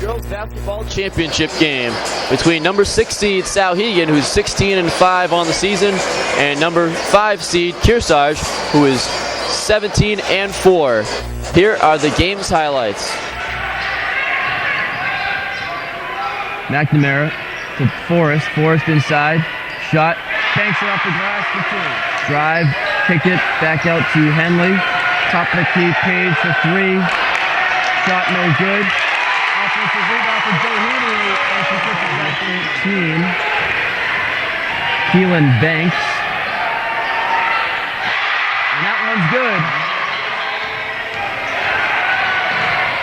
Girls basketball championship game between number 6 seed Souhegan, who's 16-5 on the season, and number 5 seed Kearsarge, who is 17-4. Here are the game's highlights. McNamara to Forrest. Forrest inside. Shot. Banks it off the glass for 2. Drive. Kick it back out to Henley. Top of the key. Page for 3. Shot no good. Offensive rebound for Doheny. And she puts it back to 18. Keelan Banks. And that one's good.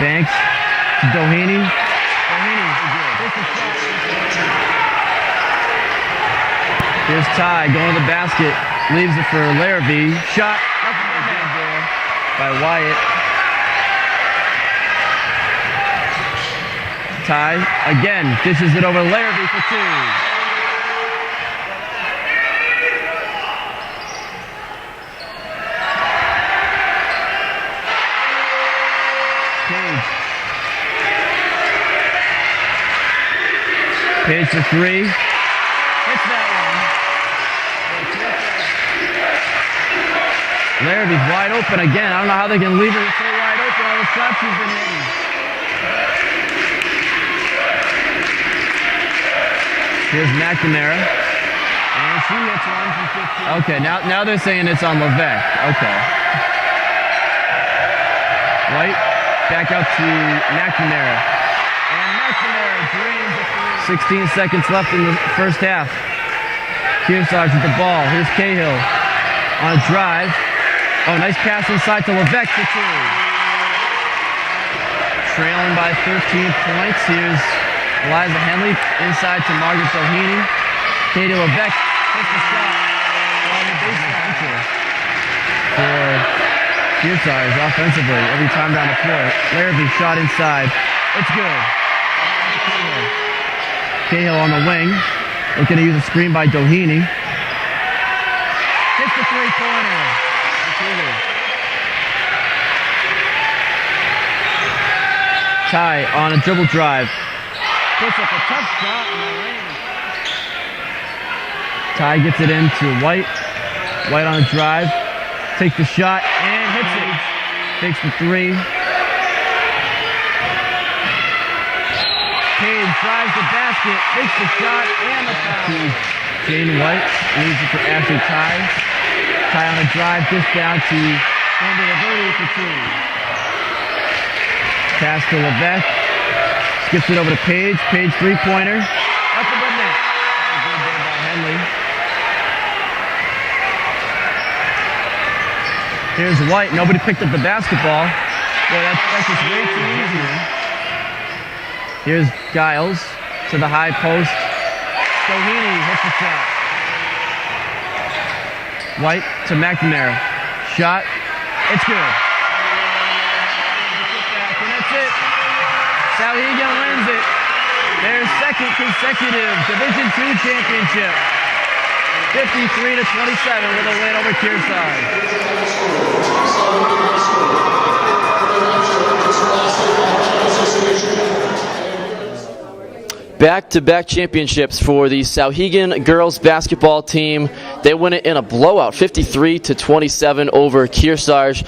Banks to Doheny. Here's Ty going to the basket. Leaves it for Larrabee. Shot. Nothing there by Wyatt. Ty again dishes it over Larrabee for 2. Page for 3. Hits that one. Larrabee's wide open again. I don't know how they can leave her so wide open on the shots she's been hitting. Here's McNamara. And she hits one from 15. Okay, now they're saying it's on Levesque. Okay. White back out to McNamara. And McNamara drains it. 16 seconds left in the first half. Kearsarge with the ball. Here's Cahill on a drive. Oh, nice pass inside to Levesque for 2. Trailing by 13 points. Here's Eliza Henley inside to Margaret Doheny. Katie Levesque hits the shot on the baseline for Kearsarge offensively every time down the floor. Larrabee shot inside. It's good. Cahill on the wing, looking to use a screen by Doheny. Hits the 3-pointer. Ty on a dribble drive. Puts up a tough shot in the lane. Ty gets it into White. White on a drive. Takes the shot and hits it. Takes the 3. Page drives the basket, takes the shot, and the foul. Jane White leaves it for Ashley Ty. Ty on a drive, dish down to Amber Laverty for 2. Pass to Levesque. Skips it over to Page. Page 3-pointer. Up the net. Good there by Henley. Here's White. Nobody picked up the basketball. Boy, that's just way too easy. Here's Giles to the high post. Doheny hits the shot. White to McNamara. Shot. It's good. And that's it. Souhegan wins it. Their second consecutive Division II championship. 53-27 with a win over Kearsarge. Back-to-back championships for the Souhegan girls basketball team. They win it in a blowout, 53-27 over Kearsarge.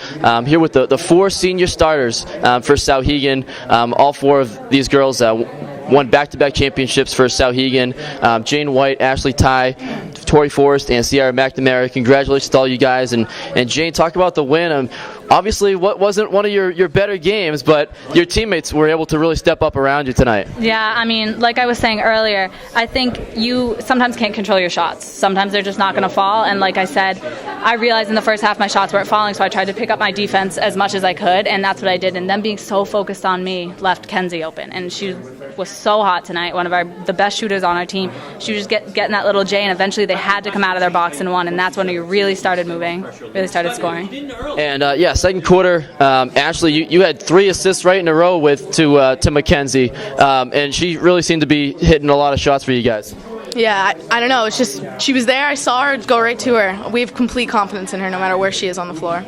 Here with the 4 senior starters for Souhegan. All 4 of these girls won back-to-back championships for Souhegan. Jane White, Ashley Ty, Tori Forrest, and Sierra McNamara. Congratulations to all you guys. And Jane, talk about the win. Obviously, what wasn't one of your better games, but your teammates were able to really step up around you tonight. Yeah, I mean, like I was saying earlier, I think you sometimes can't control your shots. Sometimes they're just not going to fall, and like I said, I realized in the first half my shots weren't falling, so I tried to pick up my defense as much as I could, and that's what I did. And them being so focused on me left Kenzie open, and she was so hot tonight, one of the best shooters on our team. She was just getting that little J, and eventually they had to come out of their box and won, and that's when we really started moving, really started scoring. And second quarter, Ashley, you had 3 assists right in a row to Mackenzie, and she really seemed to be hitting a lot of shots for you guys. Yeah, I don't know. It's just she was there. I saw her go right to her. We have complete confidence in her no matter where she is on the floor.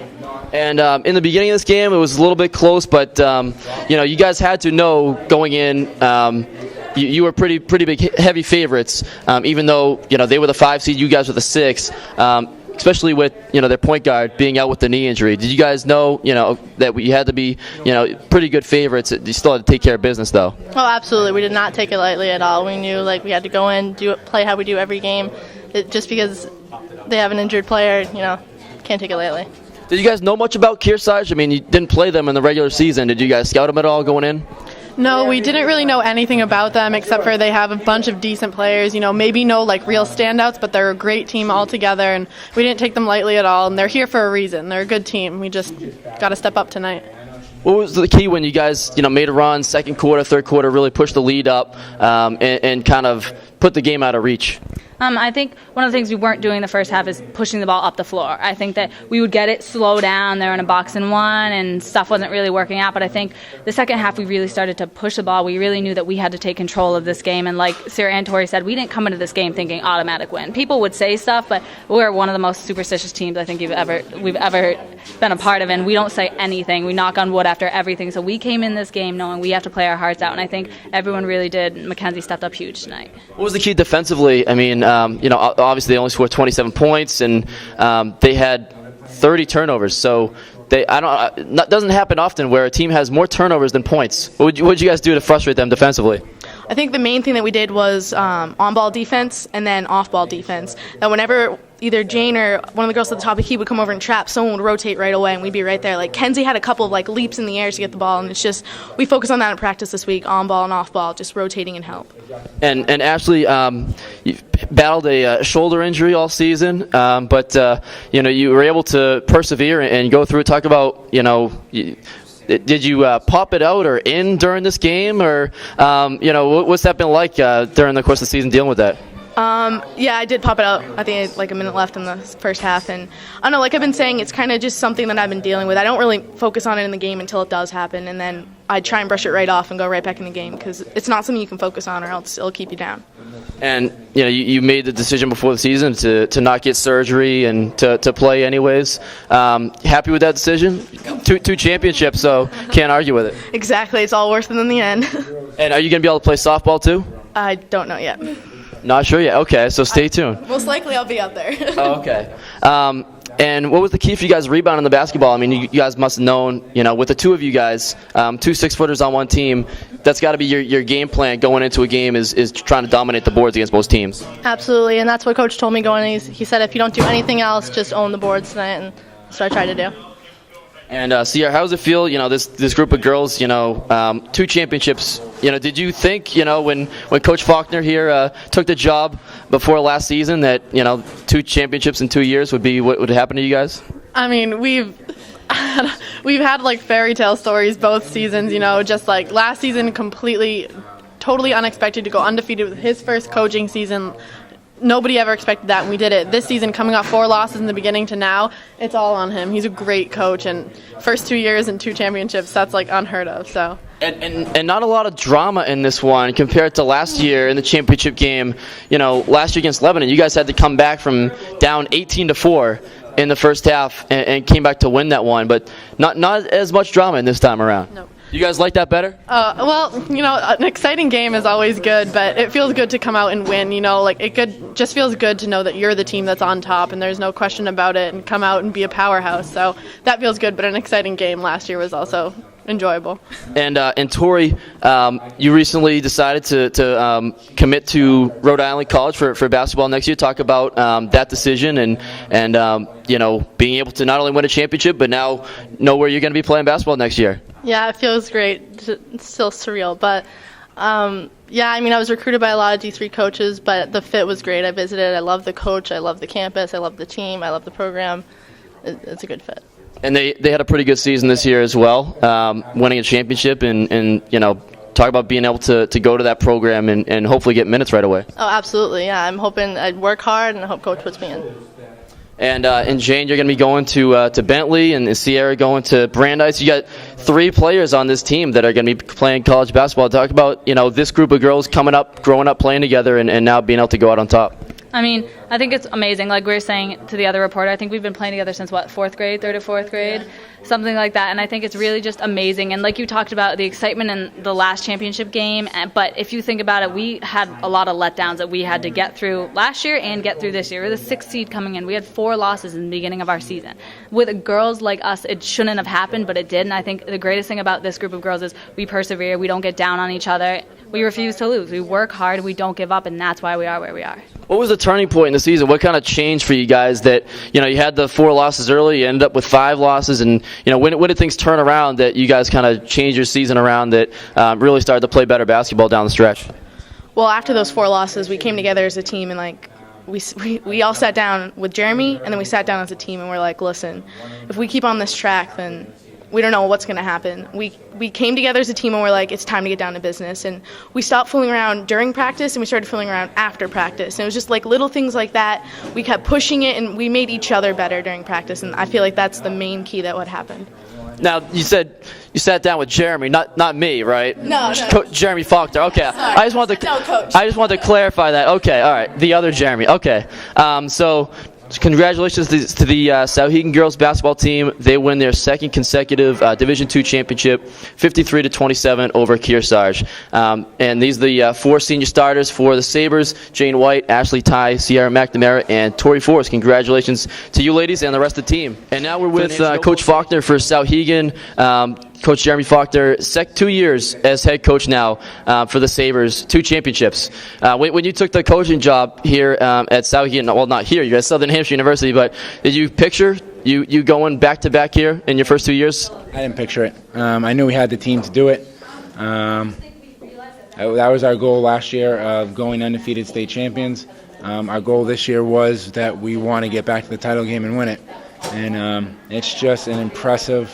And in the beginning of this game, it was a little bit close, but you guys had to know going in. You were pretty big, heavy favorites, even though they were the 5 seed, you guys were the 6. Especially with their point guard being out with the knee injury. Did you guys know that we had to be pretty good favorites? You still had to take care of business though. Oh, absolutely. We did not take it lightly at all. We knew we had to go in, play how we do every game. Just because they have an injured player, can't take it lightly. Did you guys know much about Kearsarge? I mean, you didn't play them in the regular season. Did you guys scout them at all going in? No, we didn't really know anything about them except for they have a bunch of decent players. Maybe no real standouts, but they're a great team altogether, and we didn't take them lightly at all. And they're here for a reason. They're a good team. We just got to step up tonight. What was the key when you guys made a run, second quarter, third quarter, really pushed the lead up and kind of put the game out of reach? I think one of the things we weren't doing the first half is pushing the ball up the floor. I think that we would get it slow down. They were in a box and one, and stuff wasn't really working out. But I think the second half we really started to push the ball. We really knew that we had to take control of this game. And like Sarah and Tori said, we didn't come into this game thinking automatic win. People would say stuff, but we're one of the most superstitious teams I think we've ever been a part of. And we don't say anything. We knock on wood after everything. So we came in this game knowing we have to play our hearts out. And I think everyone really did. Mackenzie stepped up huge tonight. What was the key defensively? I mean, obviously they only scored 27 points, and they had 30 turnovers. So that doesn't happen often where a team has more turnovers than points. What would you guys do to frustrate them defensively? I think the main thing that we did was on-ball defense and then off-ball defense. That whenever either Jane or one of the girls at the top of the key would come over and trap, someone would rotate right away, and we'd be right there. Kenzie had a couple of leaps in the air to get the ball, and it's just we focus on that in practice this week, on-ball and off-ball, just rotating and help. And Ashley, you battled a shoulder injury all season, but you were able to persevere and go through it. Talk about did you pop it out or in during this game, or what's that been like during the course of the season dealing with that? Yeah, I did pop it out. I think I had a minute left in the first half, and I don't know, like I've been saying, it's kind of just something that I've been dealing with. I don't really focus on it in the game until it does happen, and then I try and brush it right off and go right back in the game because it's not something you can focus on or else it'll keep you down. And you made the decision before the season to not get surgery and to play anyways. Happy with that decision? Two championships, so can't argue with it. Exactly, it's all worth it in the end. And are you going to be able to play softball too? I don't know yet. Not sure yet. Okay, so stay tuned. Most likely I'll be out there. Oh, okay. And what was the key for you guys rebounding the basketball? I mean, you guys must have known, with the two of you guys, 2 6-footers on one team, that's got to be your game plan going into a game is trying to dominate the boards against most teams. Absolutely, and that's what Coach told me going in. He said if you don't do anything else, just own the boards tonight, and that's what I tried to do. And Sierra, how does it feel? This group of girls, 2 championships. Did you think, when Coach Faulkner here took the job before last season that 2 championships in 2 years would be what would happen to you guys? I mean, we've had fairy tale stories both seasons. Just last season, totally unexpected to go undefeated with his first coaching season. Nobody ever expected that, and we did it. This season, coming off 4 losses in the beginning to now, it's all on him. He's a great coach, and first 2 years and 2 championships, that's unheard of. So. And not a lot of drama in this one compared to last year in the championship game. Last year against Lebanon, you guys had to come back from down 18-4 in the first half and came back to win that one, but not as much drama in this time around. No. You guys like that better? Well, an exciting game is always good, but it feels good to come out and win. It just feels good to know that you're the team that's on top and there's no question about it, and come out and be a powerhouse. So that feels good, but an exciting game last year was also enjoyable. And Tori, you recently decided to commit to Rhode Island College for basketball next year. Talk about that decision and being able to not only win a championship, but now know where you're going to be playing basketball next year. Yeah, it feels great. It's still surreal, but I was recruited by a lot of D3 coaches, but the fit was great. I visited. I love the coach. I love the campus. I love the team. I love the program. It's a good fit. And they had a pretty good season this year as well, winning a championship and talk about being able to go to that program and hopefully get minutes right away. Oh, absolutely. Yeah, I'm hoping I'd work hard and I hope Coach puts me in. And Jane, you're going to be going to Bentley, and Sierra going to Brandeis. You got 3 players on this team that are going to be playing college basketball. Talk about this group of girls coming up, growing up, playing together, and now being able to go out on top. I mean, I think it's amazing. Like we were saying to the other reporter, I think we've been playing together since, what, 4th grade, 3rd or 4th grade? Something like that. And I think it's really just amazing. And like you talked about, the excitement in the last championship game. But if you think about it, we had a lot of letdowns that we had to get through last year and get through this year. We're the 6th seed coming in. We had 4 losses in the beginning of our season. With girls like us, it shouldn't have happened, but it did. And I think the greatest thing about this group of girls is we persevere. We don't get down on each other. We refuse to lose. We work hard. We don't give up. And that's why we are where we are. What was the turning point in the season? What kind of changed for you guys that, you had the 4 losses early, you ended up with 5 losses, and, when did things turn around that you guys kind of changed your season around that really started to play better basketball down the stretch? Well, after those 4 losses, we came together as a team, and we all sat down with Jeremy, and then we sat down as a team, and we're like, listen, if we keep on this track, then we don't know what's going to happen. We came together as a team, and we're like, it's time to get down to business. And we stopped fooling around during practice, and we started fooling around after practice. And it was just like little things like that. We kept pushing it, and we made each other better during practice. And I feel like that's the main key that what happened. Now, you said you sat down with Jeremy, not me, right? No. Jeremy Faulkner. Okay. Sorry. I just wanted to clarify that. Okay. All right. The other Jeremy. Okay. So congratulations to the Souhegan girls basketball team. They win their 2nd consecutive Division II championship, 53-27 over Kearsarge. And these are the 4 senior starters for the Sabres: Jane White, Ashley Ty, Sierra McNamara, and Tori Forrest. Congratulations to you ladies and the rest of the team. And now we're with Coach Faulkner for Souhegan. Coach Jeremy Faulkner, 2 years as head coach now for the Sabres, 2 championships. When you took the coaching job here at Souhegan, well, not here, you're at Southern Hampshire University, but did you picture you going back-to-back here in your first 2 years? I didn't picture it. I knew we had the team to do it. That was our goal last year of going undefeated state champions. Our goal this year was that we want to get back to the title game and win it. And it's just an impressive,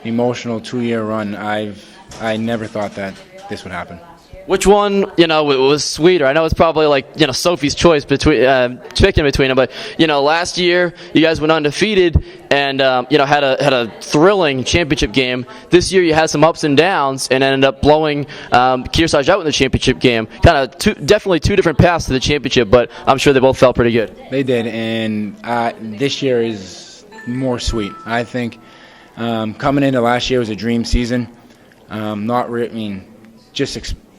emotional 2-year run. I never thought that this would happen. Which one, was sweeter? I know it's probably like, Sophie's choice picking between them, but, last year you guys went undefeated and, had a thrilling championship game. This year you had some ups and downs and ended up blowing Kearsarge out in the championship game. Definitely 2 different paths to the championship, but I'm sure they both felt pretty good. They did, and this year is more sweet. I think coming into last year was a dream season.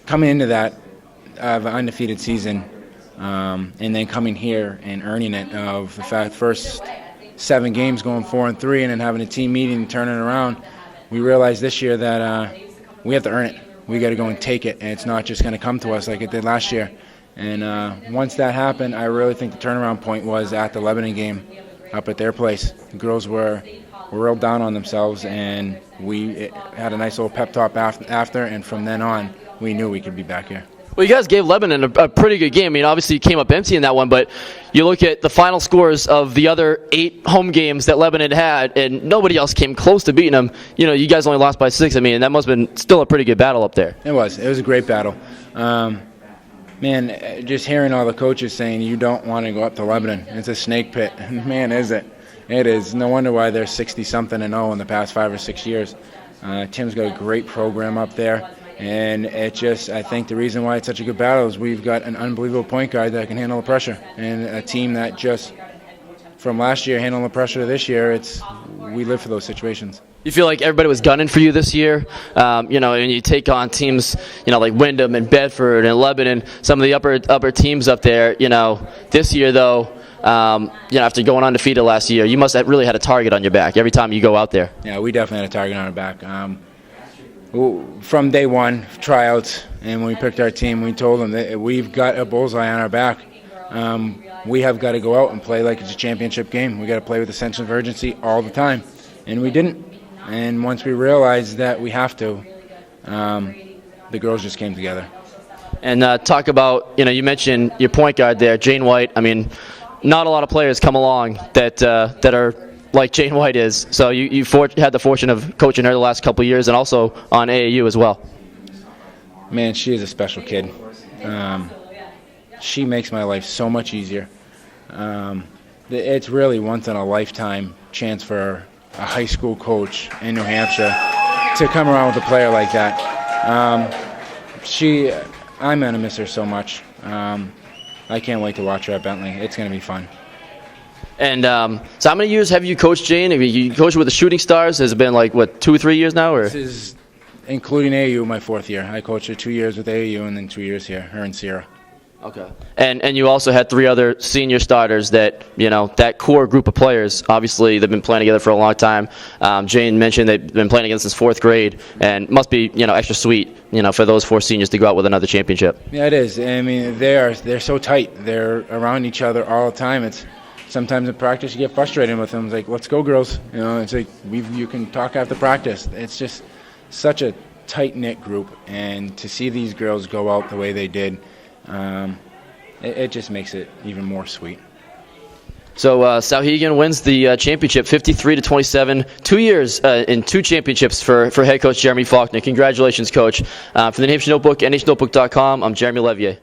Coming into that of an undefeated season, and then coming here and earning it of the fact first 7 games going 4-3, and then having a team meeting and turning it around, we realized this year that we have to earn it. We got to go and take it, and it's not just going to come to us like it did last year. And once that happened, I really think the turnaround point was at the Lebanon game up at their place. The girls were real down on themselves, and we had a nice little pep talk after, and from then on, we knew we could be back here. Well, you guys gave Lebanon a pretty good game. I mean, obviously you came up empty in that one, but you look at the final scores of the other 8 home games that Lebanon had, and nobody else came close to beating them. You guys only lost by 6. I mean, that must have been still a pretty good battle up there. It was a great battle. Man, just hearing all the coaches saying you don't want to go up to Lebanon. It's a snake pit. Man, is it. It is. No wonder why they're 60-something and 0 in the past 5 or 6 years. Tim's got a great program up there. And I think the reason why it's such a good battle is we've got an unbelievable point guard that can handle the pressure. And a team that just, from last year, handling the pressure to this year, we live for those situations. You feel like everybody was gunning for you this year, and you take on teams, like Wyndham and Bedford and Lebanon, some of the upper teams up there. This year though, after going undefeated last year, you must have really had a target on your back every time you go out there. Yeah, we definitely had a target on our back. From day one, tryouts, and when we picked our team, we told them that we've got a bullseye on our back. We have got to go out and play like it's a championship game. We got to play with a sense of urgency all the time, and we didn't. And once we realized that we have to, the girls just came together. And talk about, you mentioned your point guard there, Jane White. I mean, not a lot of players come along that are like Jane White is. So you had the fortune of coaching her the last couple of years and also on AAU as well. Man, she is a special kid. She makes my life so much easier. it's really once in a lifetime chance for a high school coach in New Hampshire to come around with a player like that. I'm gonna miss her so much. I can't wait to watch her at Bentley. It's gonna be fun. And so how many years have you coached Jane? Have you coached with the Shooting Stars? Has it been like, what, 2 or 3 years now? Or? This is including AAU, my 4th year. I coached her 2 years with AAU and then 2 years here, her and Sierra. Okay. And you also had 3 other senior starters that, that core group of players, obviously they've been playing together for a long time. Jane mentioned they've been playing against since 4th grade, and must be, extra sweet, for those 4 seniors to go out with another championship. Yeah, it is. I mean, they're so tight. They're around each other all the time. It's sometimes in practice you get frustrated with them. It's like, let's go, girls. It's like you can talk after practice. It's just such a tight-knit group, and to see these girls go out the way they did, it just makes it even more sweet. So Souhegan wins the championship 53-27, 2 years in 2 championships for head coach Jeremy Faulkner. Congratulations, Coach. For the New Hampshire Notebook, NHNotebook.com, I'm Jeremy Levier.